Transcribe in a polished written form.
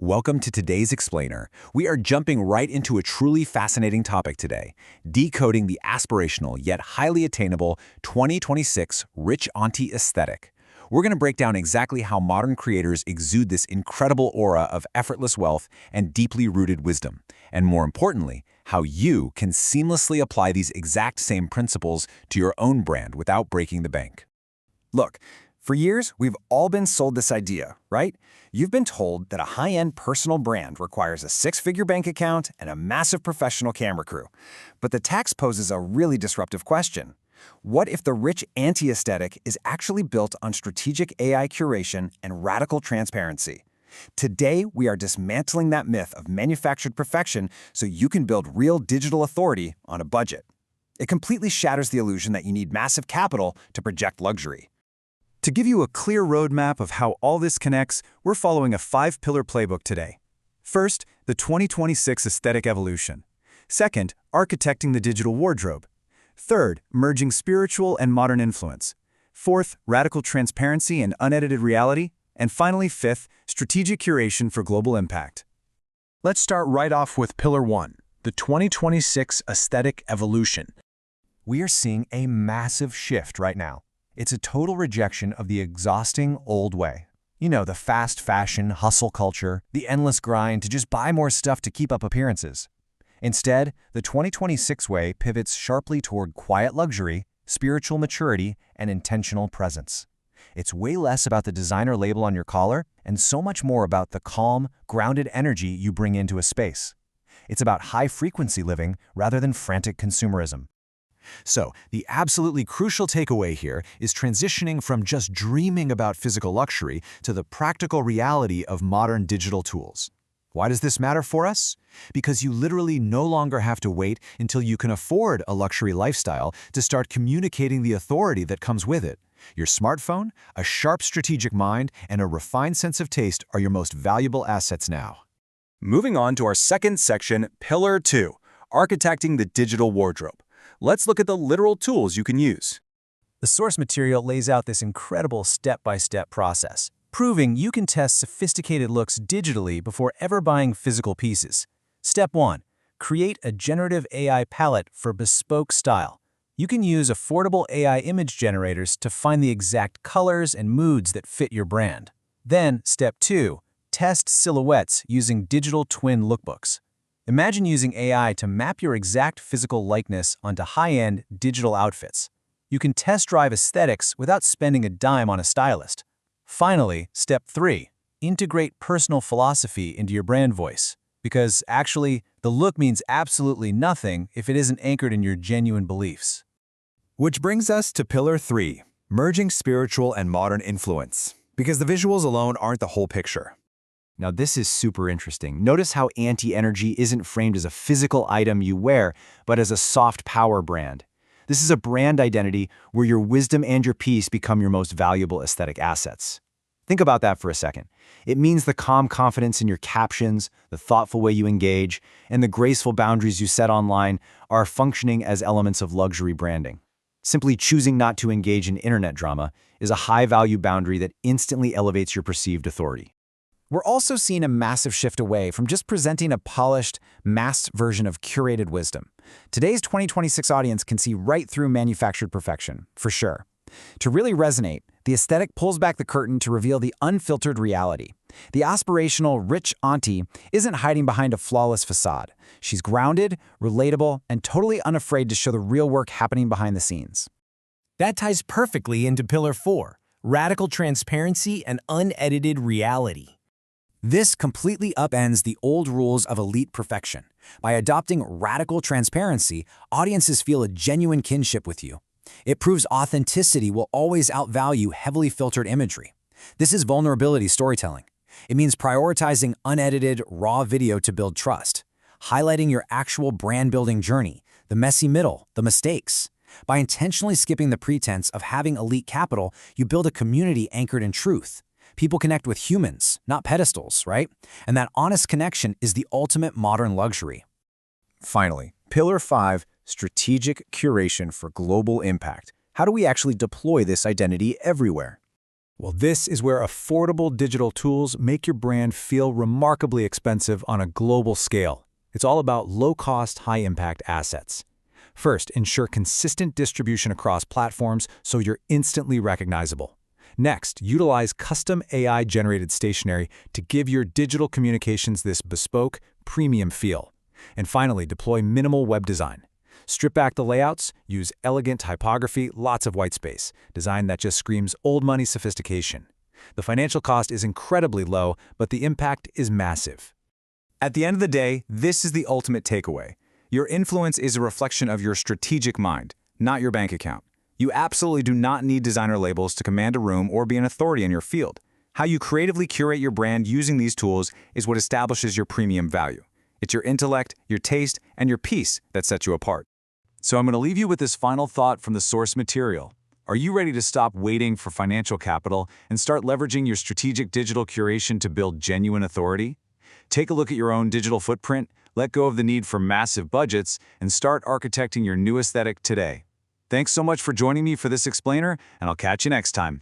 Welcome to today's Explainer. We are jumping right into a truly fascinating topic today, decoding the aspirational yet highly attainable 2026 rich auntie aesthetic. We're going to break down exactly how modern creators exude this incredible aura of effortless wealth and deeply rooted wisdom, and more importantly, how you can seamlessly apply these exact same principles to your own brand without breaking the bank. Look, for years, we've all been sold this idea, right? You've been told that a high-end personal brand requires a six-figure bank account and a massive professional camera crew. But the text poses a really disruptive question. What if the rich auntie aesthetic is actually built on strategic AI curation and radical transparency? Today, we are dismantling that myth of manufactured perfection so you can build real digital authority on a budget. It completely shatters the illusion that you need massive capital to project luxury. To give you a clear roadmap of how all this connects, we're following a 5-pillar playbook today. First, the 2026 aesthetic evolution. Second, architecting the digital wardrobe. Third, merging spiritual and modern influence. Fourth, radical transparency and unedited reality. And finally, fifth, strategic curation for global impact. Let's start right off with Pillar 1, the 2026 aesthetic evolution. We are seeing a massive shift right now. It's a total rejection of the exhausting old way. You know, the fast fashion, hustle culture, the endless grind to just buy more stuff to keep up appearances. Instead, the 2026 way pivots sharply toward quiet luxury, spiritual maturity, and intentional presence. It's way less about the designer label on your collar and so much more about the calm, grounded energy you bring into a space. It's about high-frequency living rather than frantic consumerism. So, the absolutely crucial takeaway here is transitioning from just dreaming about physical luxury to the practical reality of modern digital tools. Why does this matter for us? Because you literally no longer have to wait until you can afford a luxury lifestyle to start communicating the authority that comes with it. Your smartphone, a sharp strategic mind, and a refined sense of taste are your most valuable assets now. Moving on to our second section, Pillar 2, architecting the digital wardrobe. Let's look at the literal tools you can use. The source material lays out this incredible step-by-step process, proving you can test sophisticated looks digitally before ever buying physical pieces. Step 1. Create a generative AI palette for bespoke style. You can use affordable AI image generators to find the exact colors and moods that fit your brand. Then, Step 2. Test silhouettes using digital twin lookbooks. Imagine using AI to map your exact physical likeness onto high-end digital outfits. You can test drive aesthetics without spending a dime on a stylist. Finally, Step 3. Integrate personal philosophy into your brand voice. Because actually, the look means absolutely nothing if it isn't anchored in your genuine beliefs. Which brings us to Pillar 3, merging spiritual and modern influence. Because the visuals alone aren't the whole picture. Now this is super interesting. Notice how Auntie Energy isn't framed as a physical item you wear, but as a soft power brand. This is a brand identity where your wisdom and your peace become your most valuable aesthetic assets. Think about that for a second. It means the calm confidence in your captions, the thoughtful way you engage, and the graceful boundaries you set online are functioning as elements of luxury branding. Simply choosing not to engage in internet drama is a high-value boundary that instantly elevates your perceived authority. We're also seeing a massive shift away from just presenting a polished, masked version of curated wisdom. Today's 2026 audience can see right through manufactured perfection, for sure. To really resonate, the aesthetic pulls back the curtain to reveal the unfiltered reality. The aspirational, rich auntie isn't hiding behind a flawless facade. She's grounded, relatable, and totally unafraid to show the real work happening behind the scenes. That ties perfectly into Pillar 4, radical transparency and unedited reality. This completely upends the old rules of elite perfection. By adopting radical transparency, audiences feel a genuine kinship with you. It proves authenticity will always outvalue heavily filtered imagery. This is vulnerability storytelling. It means prioritizing unedited, raw video to build trust, highlighting your actual brand-building journey, the messy middle, the mistakes. By intentionally skipping the pretense of having elite capital, you build a community anchored in truth. People connect with humans, not pedestals, right? And that honest connection is the ultimate modern luxury. Finally, Pillar 5, strategic curation for global impact. How do we actually deploy this identity everywhere? Well, this is where affordable digital tools make your brand feel remarkably expensive on a global scale. It's all about low-cost, high-impact assets. First, ensure consistent distribution across platforms so you're instantly recognizable. Next, utilize custom AI-generated stationery to give your digital communications this bespoke, premium feel. And finally, deploy minimal web design. Strip back the layouts, use elegant typography, lots of white space, design that just screams old money sophistication. The financial cost is incredibly low, but the impact is massive. At the end of the day, this is the ultimate takeaway. Your influence is a reflection of your strategic mind, not your bank account. You absolutely do not need designer labels to command a room or be an authority in your field. How you creatively curate your brand using these tools is what establishes your premium value. It's your intellect, your taste, and your peace that sets you apart. So I'm going to leave you with this final thought from the source material. Are you ready to stop waiting for financial capital and start leveraging your strategic digital curation to build genuine authority? Take a look at your own digital footprint, let go of the need for massive budgets, and start architecting your new aesthetic today. Thanks so much for joining me for this explainer, and I'll catch you next time.